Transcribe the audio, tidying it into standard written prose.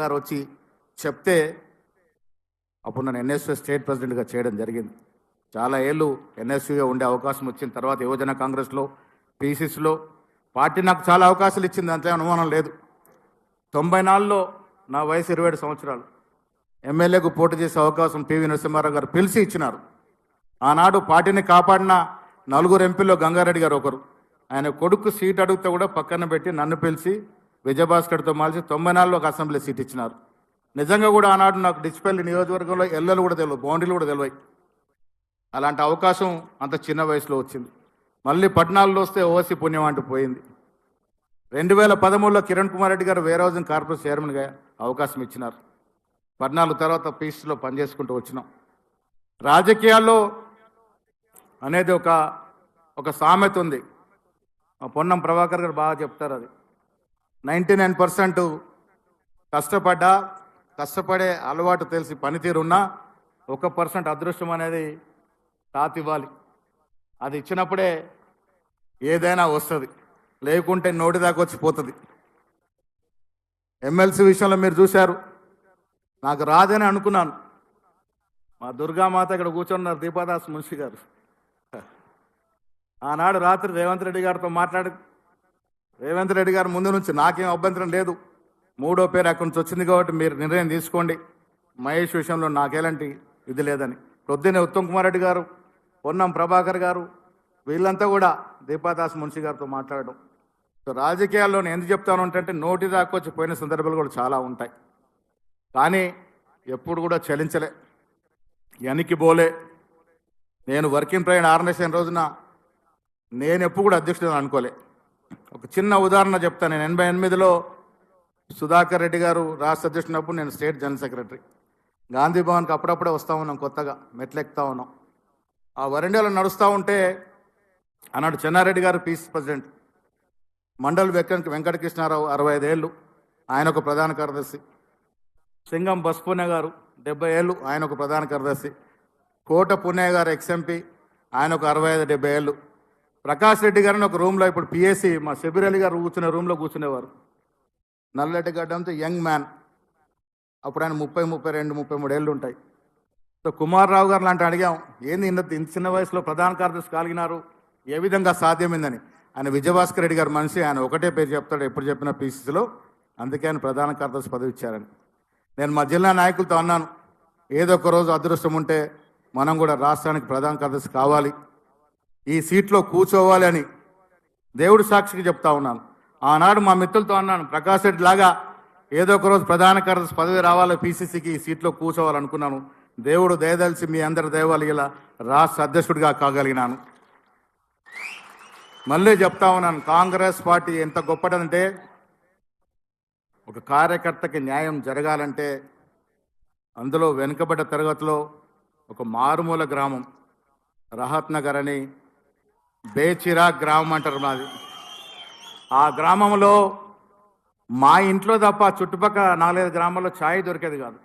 గారు వచ్చి చెప్తే అప్పుడు నన్ను ఎన్ఎస్యూ స్టేట్ ప్రెసిడెంట్గా చేయడం జరిగింది. చాలా ఏళ్ళు ఎన్ఎస్యూగా ఉండే అవకాశం వచ్చిన తర్వాత యువజన కాంగ్రెస్లో, పీసీసీలో పార్టీ నాకు చాలా అవకాశాలు ఇచ్చింది, అంతే అనుమానం లేదు. 94లో నా వయసు 27 సంవత్సరాలు. ఎమ్మెల్యేకు పోటీ చేసే అవకాశం పివి నరసింహారావు గారు పిలిచి ఇచ్చినారు. ఆనాడు పార్టీని కాపాడిన 4 ఎంపీల్లో గంగారెడ్డి గారు ఒకరు. ఆయన కొడుకు సీట్ అడిగితే కూడా పక్కన పెట్టి నన్ను పిలిచి విజయభాస్కర్తో మాల్చి 94లో ఒక అసెంబ్లీ సీట్ ఇచ్చినారు. నిజంగా కూడా ఆనాడు నాకు డిచ్పల్లి నియోజకవర్గంలో ఎల్లలు కూడా తెలియదు, బౌండరీలు కూడా తెలియదు. అలాంటి అవకాశం అంత చిన్న వయసులో వచ్చింది. మళ్ళీ 14లో వస్తే ఓవైసీ పుణ్యం అంటూ పోయింది. 2013లో కిరణ్ కుమార్ రెడ్డి గారు వేర్ హౌసింగ్ కార్పొరేషన్ చైర్మన్గా అవకాశం ఇచ్చినారు. 14 తర్వాత పీసీలో పనిచేసుకుంటూ వచ్చినాం. రాజకీయాల్లో అనేది ఒక సామెత ఉంది, పొన్నం ప్రభాకర్ గారు బాగా చెప్తారు. అది 99% కష్టపడే అలవాటు తెలిసి పనితీరున్నా 1% అదృష్టం అనేది తాతివ్వాలి. అది ఇచ్చినప్పుడే ఏదైనా వస్తుంది, లేకుంటే నోటి దాకా వచ్చి పోతుంది. ఎమ్మెల్సీ విషయంలో మీరు చూశారు, నాకు రాదని అనుకున్నాను. మా దుర్గామాత ఇక్కడ కూర్చున్నారు, దీపాదాస్ మున్షి గారు. ఆనాడు రాత్రి రేవంత్ రెడ్డి గారితో మాట్లాడి, రేవంత్ రెడ్డి గారు ముందు నుంచి నాకేం అభ్యంతరం లేదు, 3వ పేరు అక్కడి నుంచి వచ్చింది కాబట్టి మీరు నిర్ణయం తీసుకోండి, మహేష్ విషయంలో నాకెలాంటి ఇది లేదని. పొద్దున్నే ఉత్తమ్ కుమార్ రెడ్డి గారు, పొన్నం ప్రభాకర్ గారు, వీళ్ళంతా కూడా దీపాదాస్ మున్షి గారితో మాట్లాడడం. సో రాజకీయాల్లో నేను ఎందుకు చెప్తాను అంటే నోటి దాకా వచ్చి పోయిన సందర్భాలు కూడా చాలా ఉంటాయి, కానీ ఎప్పుడు కూడా చలించలే, వెనక్కి పోలే. నేను వర్కింగ్ ప్రెసిడెంట్ ఆర్గనైజేషన్ రోజున నేను ఎప్పుడు కూడా అధ్యక్షుడు అనుకోలే. ఒక చిన్న ఉదాహరణ చెప్తాను. నేను 88లో సుధాకర్ రెడ్డి గారు రాష్ట్ర అధ్యక్షుడినప్పుడు నేను స్టేట్ జనరల్ సెక్రటరీ. గాంధీ భవన్కి అప్పుడప్పుడే వస్తూ ఉన్నాం, కొత్తగా మెట్లెక్కుతూ ఉన్నాం. ఆ వరండాలో నడుస్తూ ఉంటే ఆనాడు చెన్నారెడ్డి గారు పీసీ ప్రెసిడెంట్, మండల్ వెంకటకృష్ణారావు 65 ఏళ్ళు, ఆయన ఒక ప్రధాన కార్యదర్శి. సింగం బస్పునే గారు 70 ఏళ్ళు, ఆయన ఒక ప్రధాన కార్యదర్శి. కోట పున్నయ్య గారు ఎక్స్ఎంపీ, ఆయన ఒక 65-70 ఏళ్ళు. ప్రకాష్ రెడ్డి గారిని ఒక రూమ్లో, ఇప్పుడు పిఎస్సి మా షబీర్ అలీ గారు కూర్చునే రూమ్లో కూర్చునేవారు. నల్లటి గడ్డంతో యంగ్ మ్యాన్, అప్పుడు ఆయన 30, 32, 33 ఏళ్ళు ఉంటాయి. సో కుమార్ రావు గారు లాంటి అడిగాం, ఏంది ఇంత చిన్న వయసులో ప్రధాన కార్యదర్శి కాలిగినారు, ఏ విధంగా సాధ్యమైందని. ఆయన విజయభాస్కర్ రెడ్డి గారు మనిషి, ఆయన ఒకటే పేరు చెప్తాడు ఎప్పుడు చెప్పిన పీసీసీలో, అందుకే ఆయన ప్రధాన కార్యదర్శి పదవి ఇచ్చారని. నేను మా జిల్లా నాయకులతో అన్నాను, ఏదో ఒక రోజు అదృష్టం ఉంటే మనం కూడా రాష్ట్రానికి ప్రధాన కార్యదర్శి కావాలి, ఈ సీట్లో కూర్చోవాలి అని దేవుడి సాక్షికి చెప్తా ఉన్నాను. ఆనాడు మా మిత్రులతో అన్నాను, ప్రకాష్ రెడ్డి లాగా ఏదో ఒక రోజు ప్రధాన కార్యదర్శి పదవి రావాలి, పీసీసీకి ఈ సీట్లో కూర్చోవాలనుకున్నాను. దేవుడు దయదలిసి మీ అందరి దయవాలి ఇలా రాష్ట్ర అధ్యక్షుడిగా కాగలిగినాను. మళ్ళీ చెప్తా ఉన్నాను, కాంగ్రెస్ పార్టీ ఎంత గొప్పదంటే, ఒక కార్యకర్తకి న్యాయం జరగాలంటే అందులో వెనుకబడ్డ తరగతిలో ఒక మారుమూల గ్రామం రహత్ నగర్ అని, బేచిరా గ్రామం అంటారు మాది. ఆ గ్రామంలో మా ఇంట్లో తప్ప చుట్టుపక్కల 4-5 గ్రామాల్లో ఛాయ్ దొరికేది కాదు.